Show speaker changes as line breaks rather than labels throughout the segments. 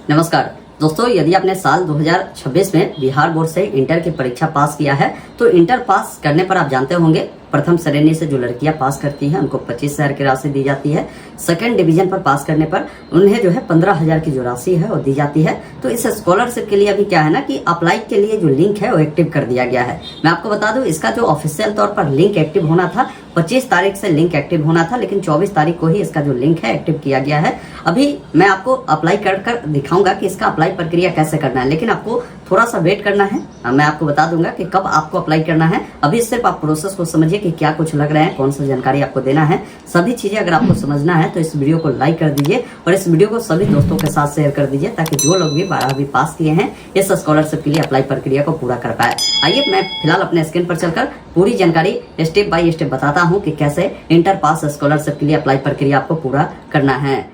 नमस्कार दोस्तों, यदि आपने साल 2026 में बिहार बोर्ड से इंटर की परीक्षा पास किया है तो इंटर पास करने पर आप जानते होंगे प्रथम श्रेणी से जो लड़कियां पास करती हैं उनको 25,000 की राशि दी जाती है। सेकंड डिवीजन पर पास करने पर उन्हें जो है 15,000 की जो राशि है वो दी जाती है। तो इस स्कॉलरशिप के लिए अभी क्या है ना कि अप्लाई के लिए जो लिंक है वो एक्टिव कर दिया गया है। मैं आपको बता दूं, इसका जो ऑफिशियल तौर पर लिंक एक्टिव होना था 25 तारीख से लिंक एक्टिव होना था, लेकिन 24 तारीख को ही इसका जो लिंक है एक्टिव किया गया है। अभी मैं आपको अप्लाई कर दिखाऊंगा कि इसका अप्लाई प्रक्रिया कैसे करना है, लेकिन आपको थोड़ा सा वेट करना है। मैं आपको बता दूंगा कि कब आपको अप्लाई करना है। अभी सिर्फ आप प्रोसेस को समझिए कि क्या कुछ लग रहा है, कौन सी जानकारी आपको देना है। सभी चीजें अगर आपको समझना है तो इस वीडियो को लाइक कर दीजिए और इस वीडियो को सभी दोस्तों के साथ शेयर कर दीजिए, ताकि जो लोग भी 12वीं पास किए हैं इस स्कॉलरशिप के लिए अप्लाई प्रक्रिया को पूरा कर पाए। आइए मैं फिलहाल अपने स्क्रीन पर चलकर पूरी जानकारी स्टेप बाय स्टेप बताता हूँ कि कैसे इंटर पास स्कॉलरशिप के लिए अप्लाई प्रक्रिया आपको पूरा करना है।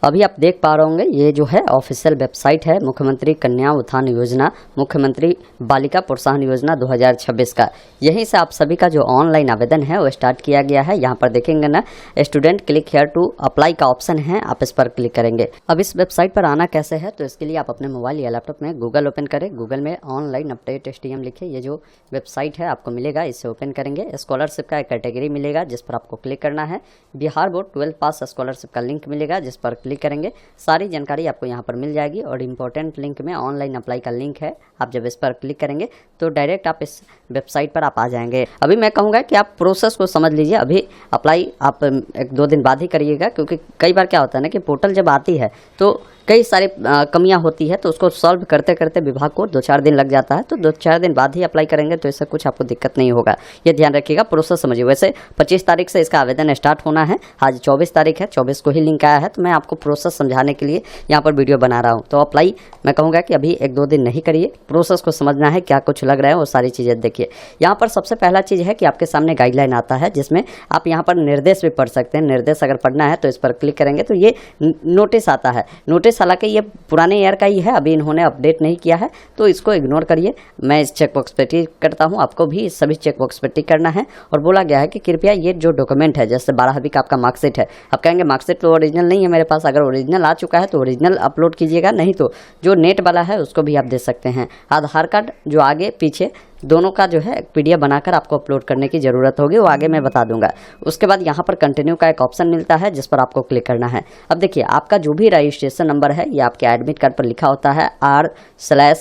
अभी आप देख पा रहे होंगे ये जो है ऑफिशियल वेबसाइट है मुख्यमंत्री कन्या उत्थान योजना, मुख्यमंत्री बालिका प्रोत्साहन योजना 2026 का। यहीं से आप सभी का जो ऑनलाइन आवेदन है वो स्टार्ट किया गया है। यहाँ पर देखेंगे ना, student click here to apply का ऑप्शन है, आप इस पर क्लिक करेंगे। अब इस वेबसाइट पर आना कैसे है, तो इसके लिए आप अपने मोबाइल या लैपटॉप में गूगल ओपन करें। गूगल में ऑनलाइन अपडेट STM लिखे, ये जो वेबसाइट है आपको मिलेगा, इससे ओपन करेंगे। स्कॉलरशिप का एक कैटेगरी मिलेगा जिस पर आपको क्लिक करना है। बिहार बोर्ड 12 पास स्कॉलरशिप का लिंक मिलेगा जिस पर क्लिक करेंगे। सारी जानकारी आपको यहाँ पर मिल जाएगी और इम्पोर्टेंट लिंक में ऑनलाइन अप्लाई का लिंक है। आप जब इस पर क्लिक करेंगे तो डायरेक्ट आप इस वेबसाइट पर आप आ जाएंगे। अभी मैं कहूँगा कि आप प्रोसेस को समझ लीजिए। अभी अप्लाई आप 1-2 दिन बाद ही करिएगा, क्योंकि कई बार क्या होता है ना कि पोर्टल जब आती है तो कई सारी कमियां होती है, तो उसको सॉल्व करते करते विभाग को 2-4 दिन लग जाता है। तो 2-4 दिन बाद ही अप्लाई करेंगे तो इससे कुछ आपको दिक्कत नहीं होगा, ये ध्यान रखिएगा। प्रोसेस समझिए। वैसे 25 तारीख से इसका आवेदन स्टार्ट होना है, आज 24 तारीख है, 24 को ही लिंक आया है। तो मैं आपको प्रोसेस समझाने के लिए यहाँ पर वीडियो बना रहा हूँ। तो अप्लाई मैं कहूँगा कि अभी 1-2 दिन नहीं करिए, प्रोसेस को समझना है, क्या कुछ लग रहा है वो सारी चीज़ें देखिए। यहाँ पर सबसे पहला चीज़ है कि आपके सामने गाइडलाइन आता है, जिसमें आप यहाँ पर निर्देश भी पढ़ सकते हैं। निर्देश अगर पढ़ना है तो इस पर क्लिक करेंगे तो ये नोटिस आता है। नोटिस हालांकि ये पुराने ईयर का ही है, अभी इन्होंने अपडेट नहीं किया है, तो इसको इग्नोर करिए। मैं इस चेकबॉक्स पर टिक करता हूँ, आपको भी इस सभी चेकबॉक्स पर टिक करना है। और बोला गया है कि कृपया ये जो डॉक्यूमेंट है, जैसे 12वीं का आपका मार्कशीट है, आप कहेंगे मार्कशीट तो ओरिजिनल नहीं है मेरे पास। अगर ओरिजिनल आ चुका है तो ओरिजिनल अपलोड कीजिएगा, नहीं तो जो नेट वाला है उसको भी आप दे सकते हैं। आधार कार्ड जो आगे पीछे दोनों का जो है PDF बनाकर आपको अपलोड करने की ज़रूरत होगी, वो आगे मैं बता दूंगा। उसके बाद यहाँ पर कंटिन्यू का एक ऑप्शन मिलता है जिस पर आपको क्लिक करना है। अब देखिए, आपका जो भी रजिस्ट्रेशन नंबर है ये आपके एडमिट कार्ड पर लिखा होता है R/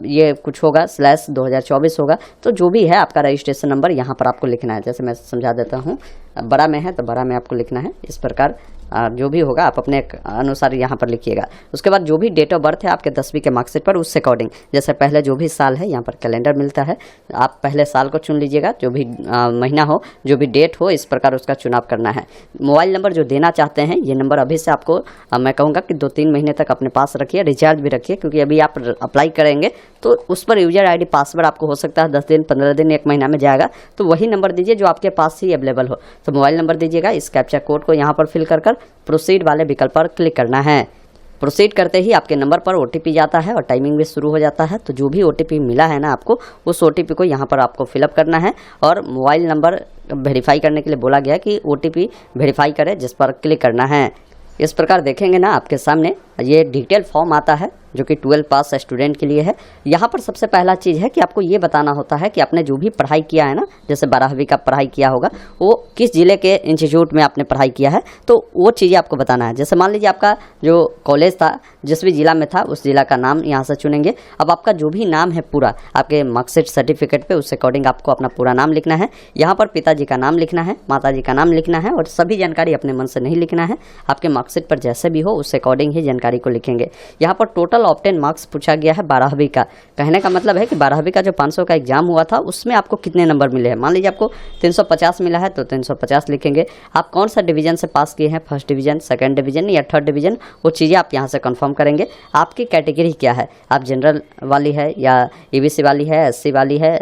ये कुछ होगा /2024 होगा। तो जो भी है आपका रजिस्ट्रेशन नंबर यहाँ पर आपको लिखना है। जैसे मैं समझा देता हूँ, बड़ा में है तो बड़ा में आपको लिखना है। इस प्रकार जो भी होगा आप अपने अनुसार यहाँ पर लिखिएगा। उसके बाद जो भी डेट ऑफ बर्थ है आपके 10वीं के मार्कशीट पर, उससे अकॉर्डिंग जैसे पहले जो भी साल है यहाँ पर कैलेंडर मिलता है, आप पहले साल को चुन लीजिएगा। जो भी महीना हो, जो भी डेट हो, इस प्रकार उसका चुनाव करना है। मोबाइल नंबर जो देना चाहते हैं, ये नंबर अभी से आपको मैं कहूँगा कि 2-3 महीने तक अपने पास रखिए, रिचार्ज भी रखिए, क्योंकि अभी आप अप्लाई करेंगे तो उस पर यूजर ID पासवर्ड आपको हो सकता है 10 दिन, 15 दिन, 1 महीना में जाएगा। तो वही नंबर दीजिए जो आपके पास ही अवेलेबल हो। तो मोबाइल नंबर दीजिएगा। इस कैप्चा कोड को यहाँ पर फिल कर प्रोसीड वाले विकल्प पर क्लिक करना है। प्रोसीड करते ही आपके नंबर पर OTP जाता है और टाइमिंग भी शुरू हो जाता है। तो जो भी OTP मिला है ना आपको, उस OTP को यहाँ पर आपको फिलअप करना है और मोबाइल नंबर वेरीफाई करने के लिए बोला गया कि OTP वेरीफाई करें, जिस पर क्लिक करना है। इस प्रकार देखेंगे ना आपके सामने ये डिटेल फॉर्म आता है जो कि 12 पास स्टूडेंट के लिए है। यहाँ पर सबसे पहला चीज़ है कि आपको ये बताना होता है कि आपने जो भी पढ़ाई किया है ना, जैसे 12वीं का पढ़ाई किया होगा, वो किस ज़िले के इंस्टीट्यूट में आपने पढ़ाई किया है, तो वो चीज़ें आपको बताना है। जैसे मान लीजिए आपका जो कॉलेज था, जिस भी ज़िला में था, उस ज़िला का नाम यहाँ से चुनेंगे। अब आपका जो भी नाम है पूरा आपके मार्कशीट सर्टिफिकेट पे, उस अकॉर्डिंग आपको अपना पूरा नाम लिखना है। यहाँ पर पिताजी का नाम लिखना है, माताजी का नाम लिखना है, और सभी जानकारी अपने मन से नहीं लिखना है। आपके मार्कशीट पर जैसे भी हो उस अकॉर्डिंग ही जानकारी को लिखेंगे। यहाँ पर टोटल ऑब्टेन मार्क्स पूछा गया है 12वीं का। कहने का मतलब है कि 12वीं का जो 500 का एग्जाम हुआ था उसमें आपको कितने नंबर मिले हैं। मान लीजिए आपको 350 मिला है तो 350 लिखेंगे। आप कौन सा डिवीजन से पास किए हैं, फर्स्ट डिवीजन, सेकंड डिवीजन या थर्ड डिवीजन, वो चीज़ें आप यहाँ से कंफर्म करेंगे। आपकी कैटेगरी क्या है, आप जनरल वाली है या EBC वाली है, SC वाली है,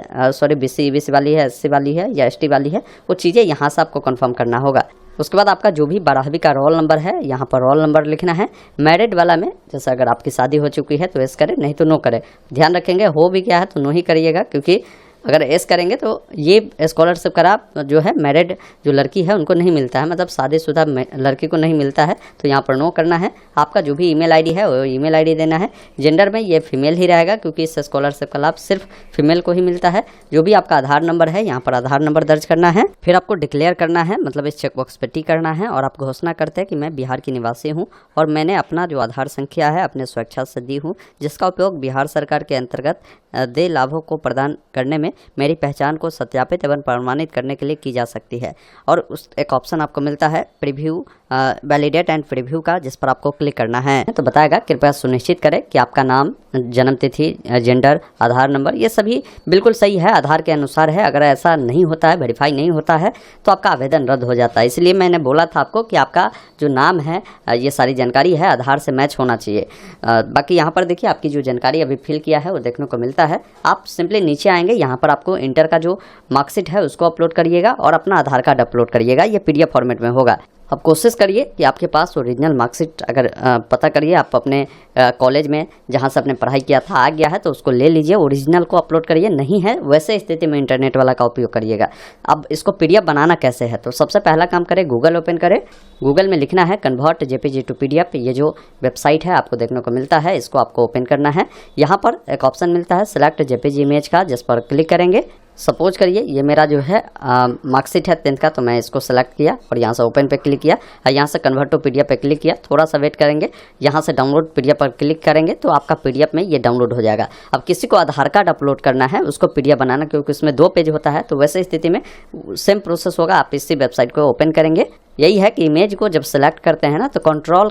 BC EBC वाली है, SC वाली है या ST वाली है, वो चीज़ें यहाँ से आपको कंफर्म करना होगा। उसके बाद आपका जो भी 12वीं का रोल नंबर है यहाँ पर रोल नंबर लिखना है। मैरिड वाला में जैसे अगर आपकी शादी हो चुकी है तो यस करें, नहीं तो नो करें। ध्यान रखेंगे हो भी क्या है तो नो ही करिएगा, क्योंकि अगर एस करेंगे तो ये स्कॉलरशिप का लाभ जो है मैरिड जो लड़की है उनको नहीं मिलता है, मतलब शादीशुदा लड़की को नहीं मिलता है। तो यहाँ पर नो करना है। आपका जो भी ईमेल आईडी है वो ईमेल आईडी देना है। जेंडर में ये फीमेल ही रहेगा क्योंकि इस स्कॉलरशिप का लाभ सिर्फ फीमेल को ही मिलता है। जो भी आपका आधार नंबर है यहाँ पर आधार नंबर दर्ज करना है। फिर आपको डिक्लेयर करना है, मतलब इस चेकबॉक्स पे टिक करना है और आप घोषणा करते हैं कि मैं बिहार की निवासी हूँ और मैंने अपना जो आधार संख्या है अपने स्वेच्छा से दी हूँ, जिसका उपयोग बिहार सरकार के अंतर्गत देय लाभों को प्रदान करने में मेरी पहचान को सत्यापित एवं प्रमाणित करने के लिए की जा सकती है। और उस एक ऑप्शन आपको मिलता है प्रीव्यू वैलिडेट एंड प्रीव्यू का, जिस पर आपको क्लिक करना है। तो बताएगा कृपया सुनिश्चित करें कि आपका नाम, जन्म तिथि, जेंडर, आधार नंबर ये सभी बिल्कुल सही है, आधार के अनुसार है। अगर ऐसा नहीं होता है, वेरीफाई नहीं होता है, तो आपका आवेदन रद्द हो जाता है। इसलिए मैंने बोला था आपको कि आपका जो नाम है ये सारी जानकारी है आधार से मैच होना चाहिए। बाकी यहाँ पर देखिए आपकी जो जानकारी अभी फिल किया है वो देखने को मिलता है। आप सिंपली नीचे आएंगे, यहाँ पर आपको इंटर का जो मार्कशीट है उसको अपलोड करिएगा और अपना आधार कार्ड अपलोड करिएगा। ये PDF फॉर्मेट में होगा। अब कोशिश करिए कि आपके पास ओरिजिनल मार्कशीट अगर पता करिए आप अपने कॉलेज में जहाँ से आपने पढ़ाई किया था आ गया है तो उसको ले लीजिए, ओरिजिनल को अपलोड करिए। नहीं है वैसे स्थिति में इंटरनेट वाला का उपयोग करिएगा। अब इसको PDF बनाना कैसे है, तो सबसे पहला काम करें, गूगल ओपन करें। गूगल में लिखना है कन्वर्ट JPG टू PDF। ये जो वेबसाइट है आपको देखने को मिलता है, इसको आपको ओपन करना है। यहाँ पर एक ऑप्शन मिलता है सिलेक्ट JPG इमेज का, जिस पर क्लिक करेंगे। सपोज करिए ये मेरा जो है मार्कशीट है 10th का, तो मैं इसको सेलेक्ट किया और यहाँ से ओपन पे क्लिक किया और यहाँ से कन्वर्ट टू PDF पे क्लिक किया। थोड़ा सा वेट करेंगे, यहाँ से डाउनलोड PDF पर क्लिक करेंगे तो आपका PDF में ये डाउनलोड हो जाएगा। अब किसी को आधार कार्ड अपलोड करना है उसको PDF बनाना, क्योंकि उसमें 2 पेज होता है, तो वैसे स्थिति में सेम प्रोसेस होगा। आप इसी वेबसाइट को ओपन करेंगे। यही है कि इमेज को जब सेलेक्ट करते हैं ना तो कंट्रोल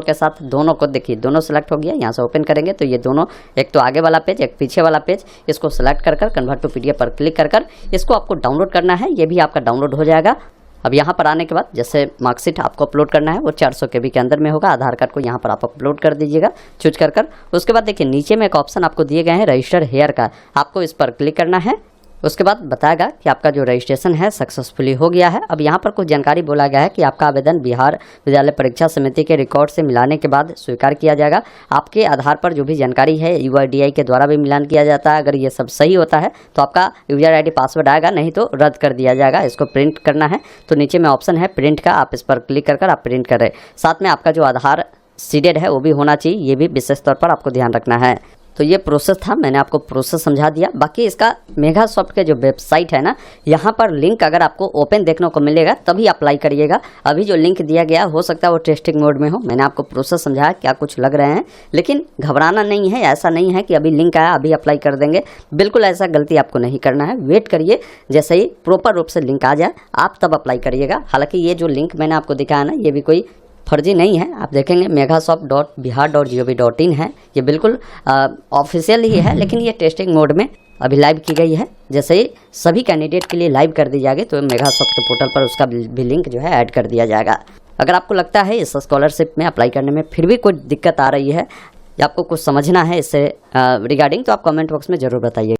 के साथ दोनों को देखिए, दोनों सेलेक्ट हो गया। यहाँ से ओपन करेंगे तो ये दोनों, एक तो आगे वाला पेज एक पीछे वाला पेज, इसको सेलेक्ट कर कन्वर्ट टू PDF पर क्लिक कर इसको आपको डाउनलोड करना है। ये भी आपका डाउनलोड हो जाएगा। अब यहाँ पर आने के बाद जैसे मार्कशीट आपको अपलोड करना है वो 400 KB के अंदर में होगा। आधार कार्ड को यहाँ पर आप अपलोड कर दीजिएगा चूज कर। उसके बाद देखिए नीचे में एक ऑप्शन आपको दिए गए हैं रजिस्टर हेयर का, आपको इस पर क्लिक करना है। उसके बाद बताएगा कि आपका जो रजिस्ट्रेशन है सक्सेसफुली हो गया है। अब यहाँ पर कुछ जानकारी बोला गया है कि आपका आवेदन बिहार विद्यालय परीक्षा समिति के रिकॉर्ड से मिलाने के बाद स्वीकार किया जाएगा। आपके आधार पर जो भी जानकारी है UIDAI के द्वारा भी मिलान किया जाता है। अगर ये सब सही होता है तो आपका यूजर ID पासवर्ड आएगा, नहीं तो रद्द कर दिया जाएगा। इसको प्रिंट करना है तो नीचे में ऑप्शन है प्रिंट का, आप इस पर क्लिक कर आप प्रिंट करें। साथ में आपका जो आधार सीडेड है वो भी होना चाहिए, ये भी विशेष तौर पर आपको ध्यान रखना है। तो ये प्रोसेस था, मैंने आपको प्रोसेस समझा दिया। बाकी इसका मेगासॉफ्ट के जो वेबसाइट है ना, यहाँ पर लिंक अगर आपको ओपन देखने को मिलेगा तभी अप्लाई करिएगा। अभी जो लिंक दिया गया हो सकता है वो टेस्टिंग मोड में हो। मैंने आपको प्रोसेस समझाया, क्या कुछ लग रहे हैं, लेकिन घबराना नहीं है। ऐसा नहीं है कि अभी लिंक आया अभी अप्लाई कर देंगे, बिल्कुल ऐसा गलती आपको नहीं करना है। वेट करिए, जैसे ही प्रॉपर रूप से लिंक आ जाए आप तब अप्लाई करिएगा। हालांकि ये जो लिंक मैंने आपको दिखाया ना, ये भी कोई फर्जी नहीं है। आप देखेंगे megasoft.bihar.gov.in है, ये बिल्कुल ऑफिशियल ही है, लेकिन ये टेस्टिंग मोड में अभी लाइव की गई है। जैसे ही सभी कैंडिडेट के लिए लाइव कर दी जाएगी तो मेगासॉफ्ट के पोर्टल पर उसका भी लिंक जो है ऐड कर दिया जाएगा। अगर आपको लगता है इस स्कॉलरशिप में अप्लाई करने में फिर भी कोई दिक्कत आ रही है या आपको कुछ समझना है इससे रिगार्डिंग, तो आप कमेंट बॉक्स में ज़रूर बताइए।